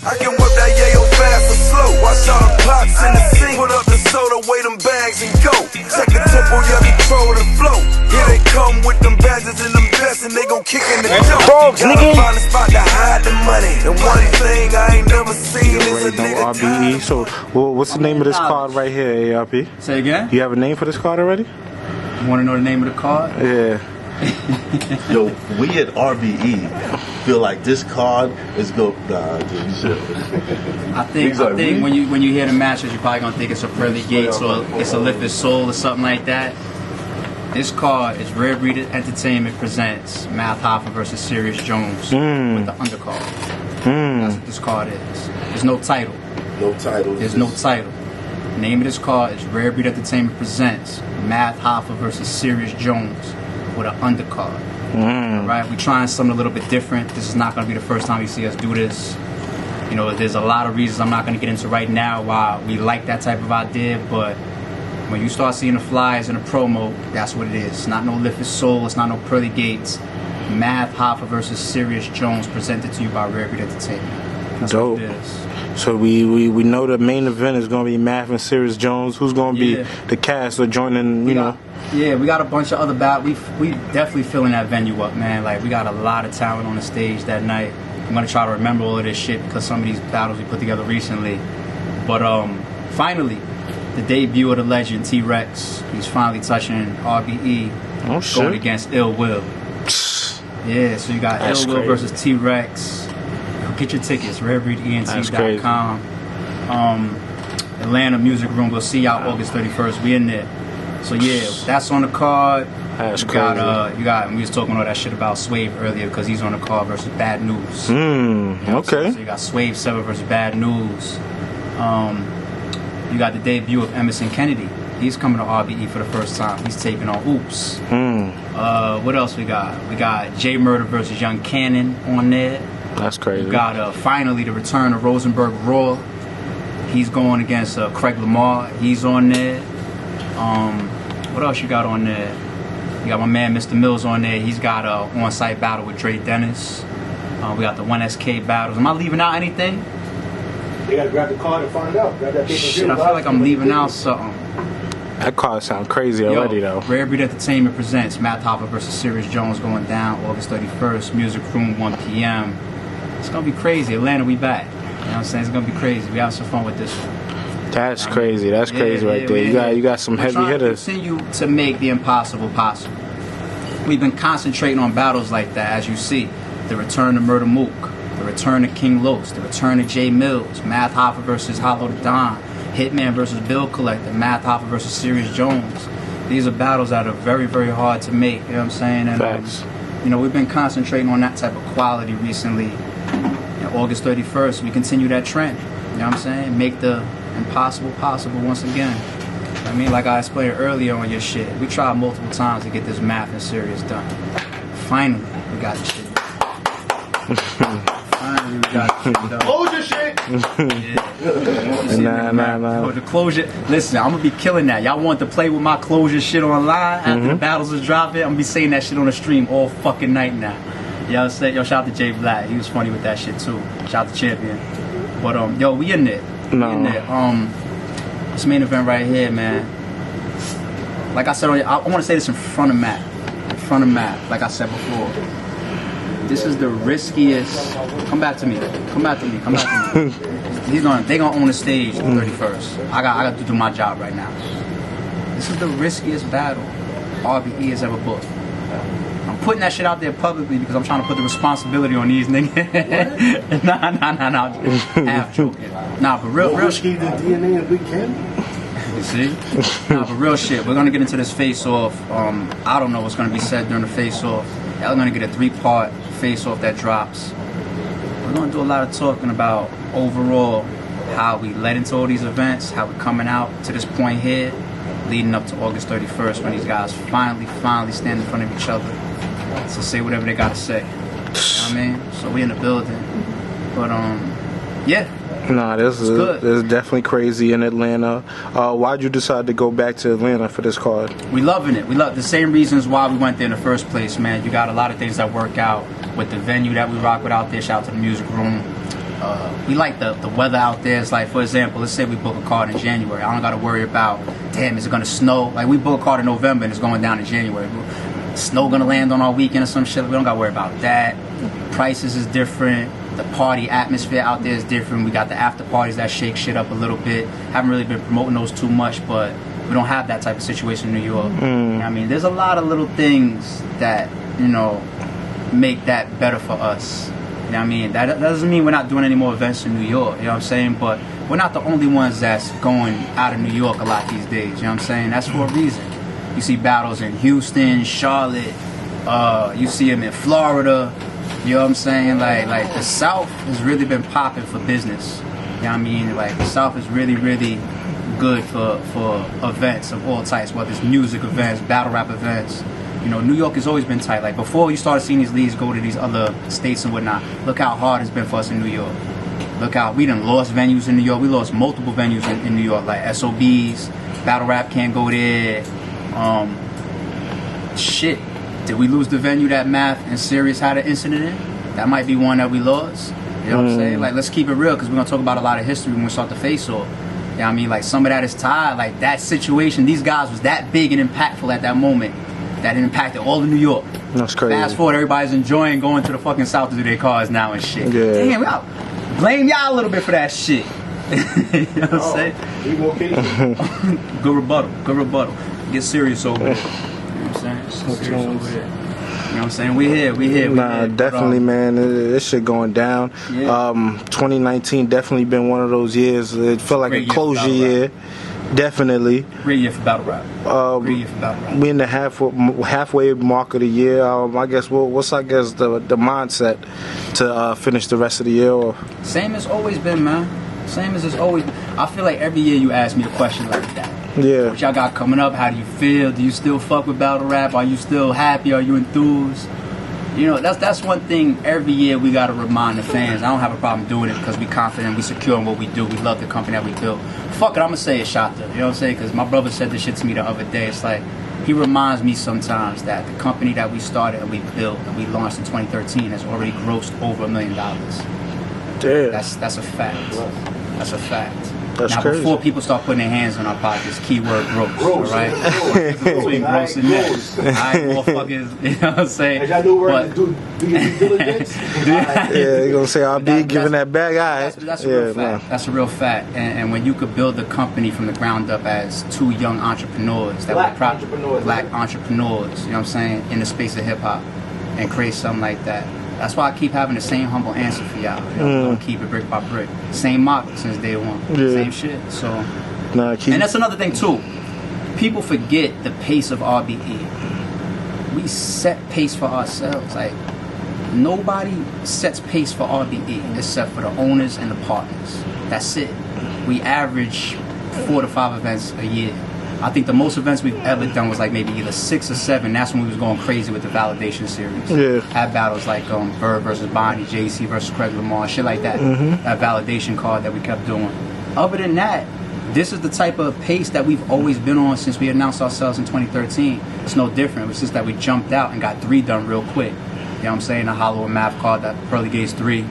I can whip that yayo fast or slow. Watch all the pots in the sink. Put up the soda, weigh them bags and go. Check the tempo, yeah, control the flow. Here they come with them badges and them vests, and they gon' kick in the dough. Gotta find a spot to hide the money. And one thing I ain't never seen is a nigga RBE. So, what's the name of this card right here, ARP? Say again? You have a name for this card already? You want to know the name of the card? Yeah. Yo, we at RBE feel like this card is go. Nah, dude, shit. I think when you hear the matches, you're probably gonna think it's a Pearly Gates or it's a Lift His Soul or something like that. This card is Rare Breed Entertainment presents Math Hoffa versus Serius Jones with the undercard. That's what this card is. There's no title. No title. There's no title. The name of this card is Rare Breed Entertainment presents Math Hoffa versus Serius Jones with an undercard. Alright, we're trying something a little bit different. This is not going to be the first time you see us do this. You know, there's a lot of reasons I'm not going to get into right now why we like that type of idea, but when you start seeing the flyers and the promo, that's what it is. It's not no Lift His Soul, it's not no Pearly Gates. Math Hoffa versus Serius Jones presented to you by Rare Breed Entertainment. That's dope. What it is. So we know the main event is going to be Math and Serius Jones. Who's going to be the cast or joining, you know? Yeah, we got a bunch of other battles. We definitely filling that venue up, man. Like, we got a lot of talent on the stage that night. I'm going to try to remember all of this shit because some of these battles we put together recently. But finally, the debut of the legend, T-Rex. He's finally touching RBE. Oh, shit. Going against Ill Will. Yeah, so you got Ill Will versus T-Rex. Get your tickets, rarebreedent.com. Atlanta Music Room. We'll see y'all August 31st. We in there. So yeah, that's on the card. That's crazy. You got. We was talking all that shit about Swave earlier because he's on the card versus Bad News. You know okay. So you got Swave 7 versus Bad News. You got the debut of Emerson Kennedy. He's coming to RBE for the first time. He's taking on Oops. What else we got? We got J Murder versus Young Cannon on there. That's crazy. We got finally the return of Rosenberg Raw. He's going against Craig Lamar. He's on there. What else you got on there? You got my man Mr. Mills on there. He's got a on-site battle with Dre Dennis. We got the 1SK battles. Am I leaving out anything? You gotta grab the card and find out. Grab that Shit, I feel like I'm leaving out something. That card sounds crazy already, though. Rare Breed Entertainment presents Math Hoffa versus Serius Jones going down August 31st. Music Room, 1 p.m. It's gonna be crazy. Atlanta, we back. You know what I'm saying? It's gonna be crazy. We have some fun with this one. That's crazy. That's crazy right there. You got some heavy hitters. Continue to make the impossible possible. We've been concentrating on battles like that, as you see. The return of Murder Mook, the return of King Los, the return of Jay Mills, Math Hoffa versus Hollow the Don, Hitman versus Bill Collector, Math Hoffa versus Serius Jones. These are battles that are very, very hard to make. You know what I'm saying? And facts. You know, we've been concentrating on that type of quality recently. And August 31st, we continue that trend. You know what I'm saying? Make the impossible possible once again. I mean, like I explained earlier on your shit, we tried multiple times to get this Math and Serius done. Finally, we got this shit done. Finally, we got this shit done. Closure shit! Nah. The closure, listen, I'm gonna be killing that. Y'all want to play with my closure shit online after the battles is dropping? I'm gonna be saying that shit on the stream all fucking night now. You know what I'm saying? Yo, shout out to Jay Black. He was funny with that shit too. Shout out to Champion. But yo, we in there. This main event right here, man. Like I said, I want to say this in front of Matt. In front of Matt, like I said before. This is the riskiest. Come back to me. They gonna own the stage on the 31st. I got to do my job right now. This is the riskiest battle RBE has ever booked. I'm putting that shit out there publicly because I'm trying to put the responsibility on these niggas. Nah. Half joking. Nah, but real shit. The DNA of Big Ken. You see? Nah, but real shit. We're gonna get into this face-off. I don't know what's gonna be said during the face-off. Y'all gonna get a 3-part face-off that drops. We're gonna do a lot of talking about overall how we led into all these events, how we're coming out to this point here, leading up to August 31st when these guys finally stand in front of each other. So say whatever they gotta say. You know what I mean? So we in the building. But yeah. Nah, this is definitely crazy in Atlanta. Why'd you decide to go back to Atlanta for this card? We loving it. We love the same reasons why we went there in the first place, man. You got a lot of things that work out with the venue that we rock with out there. Shout out to the Music Room. We like the weather out there. It's like, for example, let's say we book a card in January. I don't got to worry about, damn, is it going to snow? Like, we book a card in November and it's going down in January. Snow going to land on our weekend or some shit. We don't got to worry about that. Prices is different. The party atmosphere out there is different. We got the after parties that shake shit up a little bit. Haven't really been promoting those too much, but we don't have that type of situation in New York. You know what I mean, there's a lot of little things that, you know, make that better for us. You know what I mean? That doesn't mean we're not doing any more events in New York, you know what I'm saying? But we're not the only ones that's going out of New York a lot these days, you know what I'm saying? That's for a reason. You see battles in Houston, Charlotte, you see them in Florida, you know what I'm saying? Like the South has really been popping for business, you know what I mean? Like the South is really, really good for events of all types, whether it's music events, battle rap events. You know, New York has always been tight. Like, before you started seeing these leagues go to these other states and whatnot, look how hard it's been for us in New York. Look how we done lost venues in New York. We lost multiple venues in New York, like SOBs, battle rap can't go there. Shit, did we lose the venue that Math and Serius had an incident in? That might be one that we lost. You know what I'm saying? Like, let's keep it real, because we're going to talk about a lot of history when we start the face-off. You know what I mean? Like, some of that is tied. Like, that situation, these guys was that big and impactful at that moment. That impacted all of New York. That's crazy. Fast forward, everybody's enjoying going to the fucking South to do their cars now and shit. Yeah. Damn, y'all blame y'all a little bit for that shit. You know what I'm saying? We more cases. Good rebuttal. Good rebuttal. Get serious over there. You know what I'm saying? Serious over there. You know what I'm saying? We here. Nah, definitely, man. This shit going down. Yeah. 2019 definitely been one of those years. It felt like a closure year. Definitely. Great year for battle rap. Great year for battle rap. We in the halfway mark of the year. I guess what's the mindset to finish the rest of the year? Or? Same as always been, man. Same as it's always been. I feel like every year you ask me a question like that. Yeah. What y'all got coming up? How do you feel? Do you still fuck with battle rap? Are you still happy? Are you enthused? You know, that's one thing every year we got to remind the fans. I don't have a problem doing it because we confident, we secure in what we do. We love the company that we built. Fuck it, I'm going to say it, Shata. You know what I'm saying? Because my brother said this shit to me the other day. It's like, he reminds me sometimes that the company that we started and we built and we launched in 2013 has already grossed over $1 million. Damn. That's a fact. That's a fact. That's now, crazy. before people start putting their hands on our pockets, keyword gross, all right? Between gross and net. All right, motherfuckers, you know what I'm saying? As y'all do work, do your due diligence. Yeah, they're going to say I'll be giving that back. All right. That's a real fact. That's a real fact. And when you could build a company from the ground up as two young entrepreneurs, Black entrepreneurs, you know what I'm saying, in the space of hip-hop, and create something like that. That's why I keep having the same humble answer for y'all. You know, we're gonna keep it brick by brick. Same model since day one. Yeah. Same shit. So, Nah, and that's another thing too. People forget the pace of RBE. We set pace for ourselves. Like, nobody sets pace for RBE except for the owners and the partners. That's it. We average 4 to 5 events a year. I think the most events we've ever done was like maybe either 6 or 7. That's when we was going crazy with the validation series. Yeah. Had battles like Bird versus Bonnie, JC versus Craig Lamar, shit like that. That validation card that we kept doing. Other than that, this is the type of pace that we've always been on since we announced ourselves in 2013. It's no different. It's just that we jumped out and got 3 done real quick. You know what I'm saying? The Hollow and Math card, that Pearly Gates 3,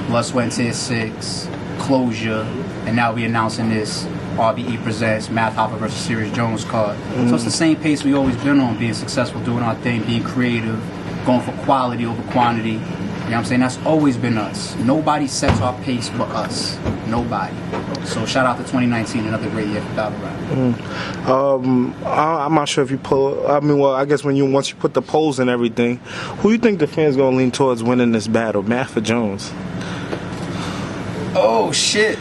Blood, Sweat, and Tears 6, Closure, and now we announcing this RBE presents Math Hoffa versus Serius Jones card. So it's the same pace we always been on, being successful, doing our thing, being creative, going for quality over quantity. You know what I'm saying? That's always been us. Nobody sets our pace for us. Nobody. So shout out to 2019, another great year for battle rap. I'm not sure if you pull. I mean, well, I guess once you put the polls and everything, who you think the fans gonna lean towards winning this battle, Math or Jones? Oh shit!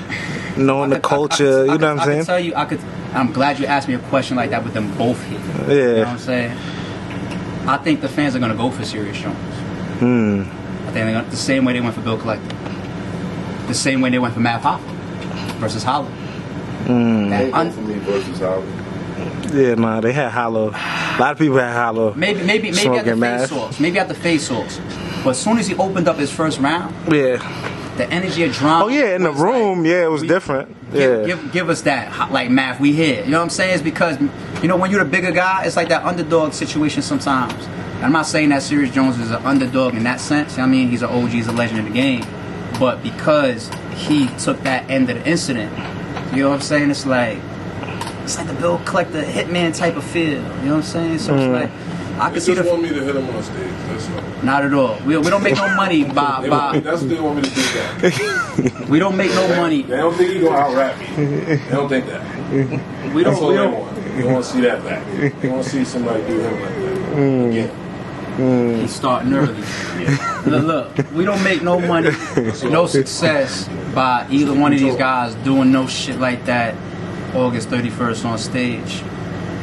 Knowing the culture, you know what I'm saying? I can tell you, I'm glad you asked me a question like that with them both here. Yeah. You know what I'm saying? I think the fans are gonna go for Serius Jones. I think they're gonna, the same way they went for Bill Collector. The same way they went for Math Hoffa versus Hollow. They go for me versus Hollow. Yeah, nah, they had Hollow. A lot of people had Hollow. Maybe at the Smoking Math. face-offs. Maybe at the face-offs. But as soon as he opened up his first round, Yeah. the energy of drama. Oh yeah, in the was room, like, yeah, it was different. Yeah. Give us that, like, Math, we here. You know what I'm saying? It's because, you know, when you're the bigger guy, it's like that underdog situation sometimes. I'm not saying that Serius Jones is an underdog in that sense. I mean, he's an OG, he's a legend in the game. But because he took that end of the incident, you know what I'm saying? It's like the bill collector hitman type of feel. You know what I'm saying? So it's like I They can see just the. want me to hit them on stage. That's all. Not at all. We don't make no money by. That's what they want me to do. That. We don't make no money. They don't think he gonna out rap me. They don't think that. We That's don't. all We they don't. want. They want to see that back. They want to see somebody do him like that again. He's starting early. Look, we don't make no money, no success by either one of these guys doing no shit like that August 31st on stage.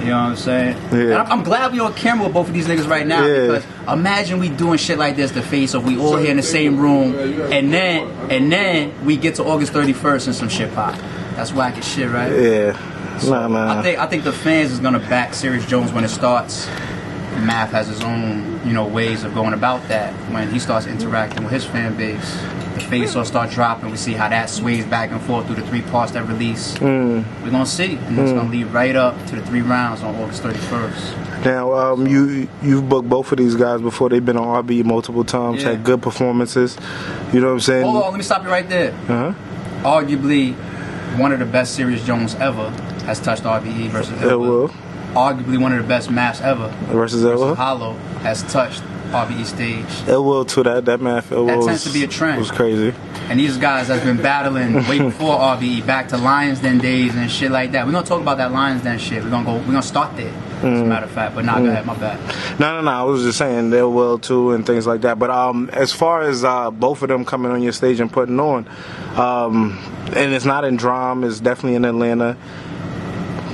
You know what I'm saying? Yeah. And I'm glad we on camera with both of these niggas right now, Yeah. because imagine we doing shit like this to face off. We all here in the same room, and then we get to August 31st and some shit pop. That's whack as shit, right? Yeah. Nah. I think the fans is gonna back Serius Jones when it starts. Math has his own, ways of going about that. When he starts interacting with his fan base, the face-off start dropping. We see how that sways back and forth through the 3 parts that release. We're gonna see, and it's gonna lead right up to the 3 rounds on August 31st. Now, you've booked both of these guys before. They've been on RBE multiple times, Yeah. had good performances. You know what I'm saying? Hold on, let me stop you right there. Arguably, one of the best Serius Jones ever has touched RBE versus Ill Will. Arguably one of the best maps ever Versus Ill Will. Hollow has touched RBE stage. Ill Will too. That math. Ill Will tends to be a trend. Was crazy. And these guys have been battling way before RBE, back to Lions Den days and shit like that. We're gonna talk about that Lions Den shit. We're gonna start there, as a matter of fact. But go ahead, my bad. No. I was just saying Ill Will too and things like that. But as far as both of them coming on your stage and putting on, and it's not in Drum, it's definitely in Atlanta.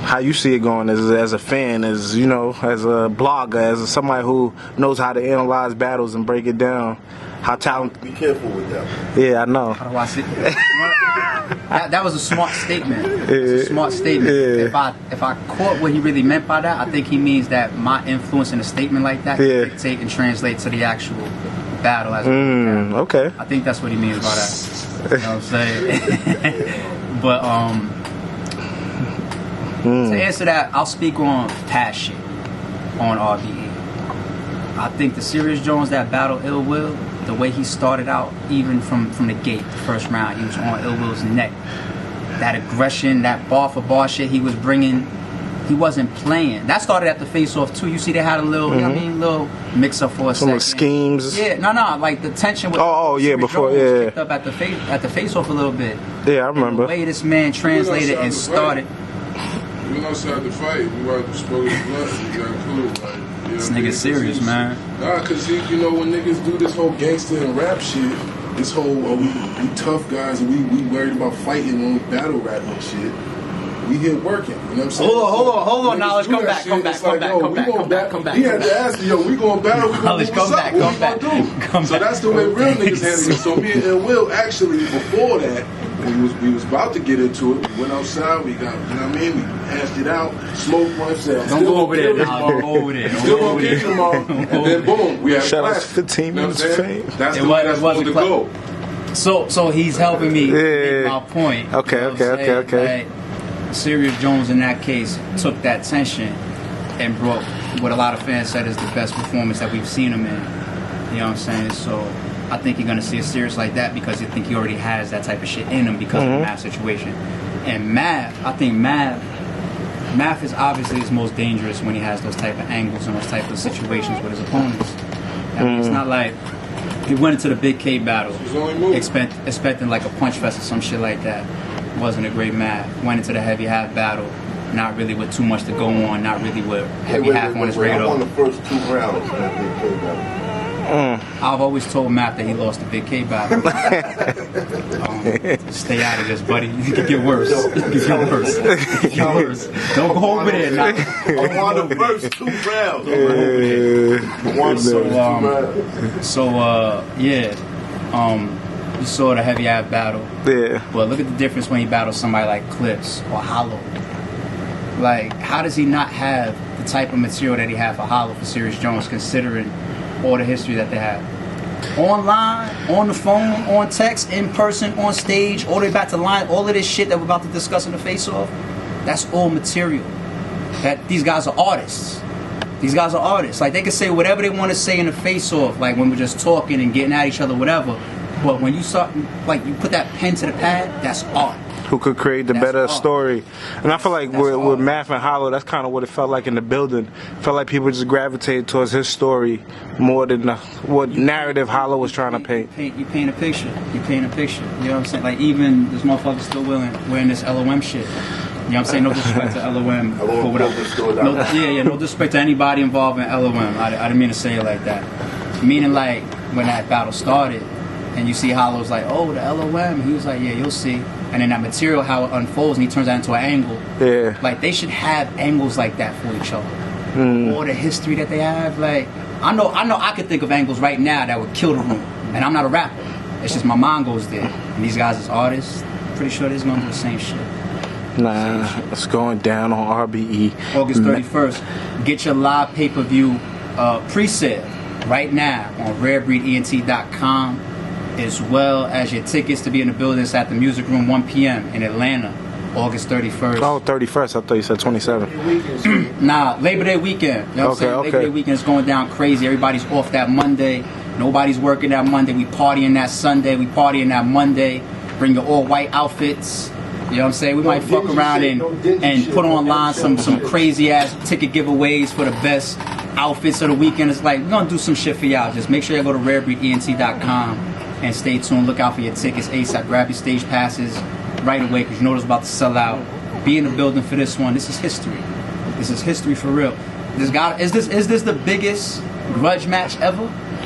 How you see it going as a fan, as as a blogger, as somebody who knows how to analyze battles and break it down. How talented? Be careful with that. Yeah, I know. How do I see that was a smart statement. It's a smart statement. Yeah. If I caught what he really meant by that, I think he means that my influence in a statement like that can dictate and translate to the actual battle as okay. I think that's what he means by that. You know what I'm saying? But to answer that, I'll speak on past shit on RBE. I think the Serius Jones that battled Ill Will, the way he started out, even from the gate, the first round, he was on Ill Will's neck. That aggression, that bar for bar shit he was bringing, he wasn't playing. That started at the face-off too. You see, they had a little, little mix-up for a second. Some schemes. Yeah, no, like the tension with yeah, before, Jones kicked up at the face-off a little bit. Yeah, I remember. And the way this man translated and started. We went outside to fight. We went to spoke his blood. We got cool. This nigga's serious, man. Nah, cause when niggas do this whole gangster and rap shit, this whole we tough guys and we worried about fighting when we battle rap and shit. We here working. You know what I'm saying? Hold on, Knowledge. Come back. He had to ask me, we gonna battle. Knowledge, come back. So that's the way real niggas handle it. So me and Will actually before that. We was about to get into it. We went outside. We got, we hashed it out. Smoked one. Said, don't go over there. Don't go over there. Still gonna kick tomorrow. And then boom, we had shout out to class. 15 minutes of fame. That's the way that's supposed to go. So he's helping me make my point. Okay. Like, Serius Jones in that case took that tension and brought what a lot of fans said is the best performance that we've seen him in. You know what I'm saying? So I think you're gonna see a Serius like that because I think he already has that type of shit in him because of the Math situation. And Math is obviously his most dangerous when he has those type of angles and those type of situations with his opponents. I mean, it's not like he went into the Big K battle expecting like a punch fest or some shit like that. Wasn't a great Math. Went into the heavy half battle, not really with too much to go on, not really with heavy half on his radar. I won the first 2 rounds in that Big K battle. I've always told Matt that he lost the Big K battle. Stay out of this, buddy. It could get worse. It could get worse. Don't go over there now. I won the first 2 rounds. You saw the heavy half battle. Yeah. But look at the difference when he battles somebody like Clips or Hollow. Like, how does he not have the type of material that he had for Hollow for Serius Jones, considering all the history that they have? Online, on the phone, on text, in person, on stage, all the way back to line, all of this shit that we're about to discuss in the face-off, that's all material. That these guys are artists. Like, they can say whatever they want to say in the face-off, like when we're just talking and getting at each other, whatever. But when you start, like, you put that pen to the pad, that's art. Who could create the That's better art. story. And I feel like That's with art. Math and Hollow, that's kind of what it felt like in the building. Felt like people just gravitated towards his story more than what narrative Hollow was trying to paint. You paint a picture. You paint a picture. You know what I'm saying? Like, even this motherfucker still wearing this LOM shit. You know what I'm saying? No disrespect to LOM. For whatever. No disrespect to anybody involved in LOM. I didn't mean to say it like that. Meaning, like, when that battle started, and you see Hollow's like, oh, the LOM. He was like, yeah, you'll see. And then that material, how it unfolds, and he turns that into an angle. Yeah. Like, they should have angles like that for each other. Or the history that they have. Like, I know I could think of angles right now that would kill the room. And I'm not a rapper. It's just my mind goes there. And these guys as artists, pretty sure they're going to do the same shit. Nah, it's going down on RBE. August 31st. Get your live pay-per-view pre-sale right now on rarebreedent.com, as well as your tickets to be in the building. It's at the Music Room, 1 p.m. in Atlanta, August 31st. Oh, 31st. I thought you said 27th. Nah, Labor Day weekend. You know what I'm saying? Okay. Labor Day weekend is going down crazy. Everybody's off that Monday. Nobody's working that Monday. We partying that Sunday. We partying that Monday. Bring your all-white outfits. You know what I'm saying? We might fuck around and put online some crazy-ass ticket giveaways for the best outfits of the weekend. It's like, we're going to do some shit for y'all. Just make sure you go to rarebreedent.com and stay tuned. Look out for your tickets ASAP. Grab your stage passes right away, because you know it's about to sell out. Be in the building for this one. This is history. This is history for real. Is this the biggest grudge match ever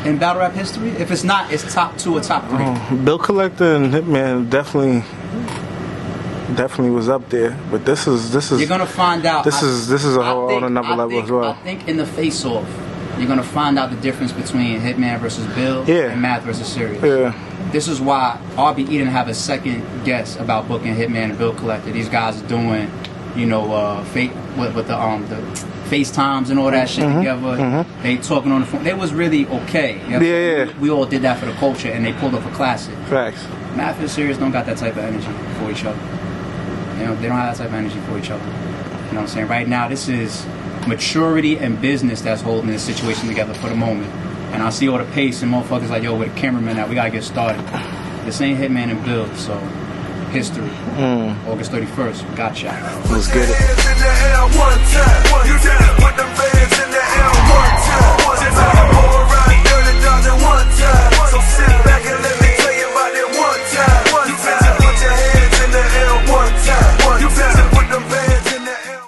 in battle rap history? If it's not, it's top 2 or top 3. Bill Collector and Hitman definitely was up there, but this is You're gonna find out. This is a whole on another level as well. I think in the face-off, you're gonna find out the difference between Hitman versus Bill and Math versus Serius. Yeah. This is why RBE didn't have a second guess about booking Hitman and Bill Collector. These guys are doing, you know, with the FaceTimes and all that shit together. They talking on the phone. They was really okay. You know what I'm saying? We all did that for the culture, and they pulled off a classic. Facts. Math and Serius don't got that type of energy for each other. You know, they don't have that type of energy for each other. You know what I'm saying? Right now, this is maturity and business that's holding this situation together for the moment. And I see all the pace and motherfuckers like, yo, with the cameraman now, we gotta get started. This ain't Hitman and Bill, so history. August 31st, gotcha. Let's get it. Hands in the air one time. You did it. Put them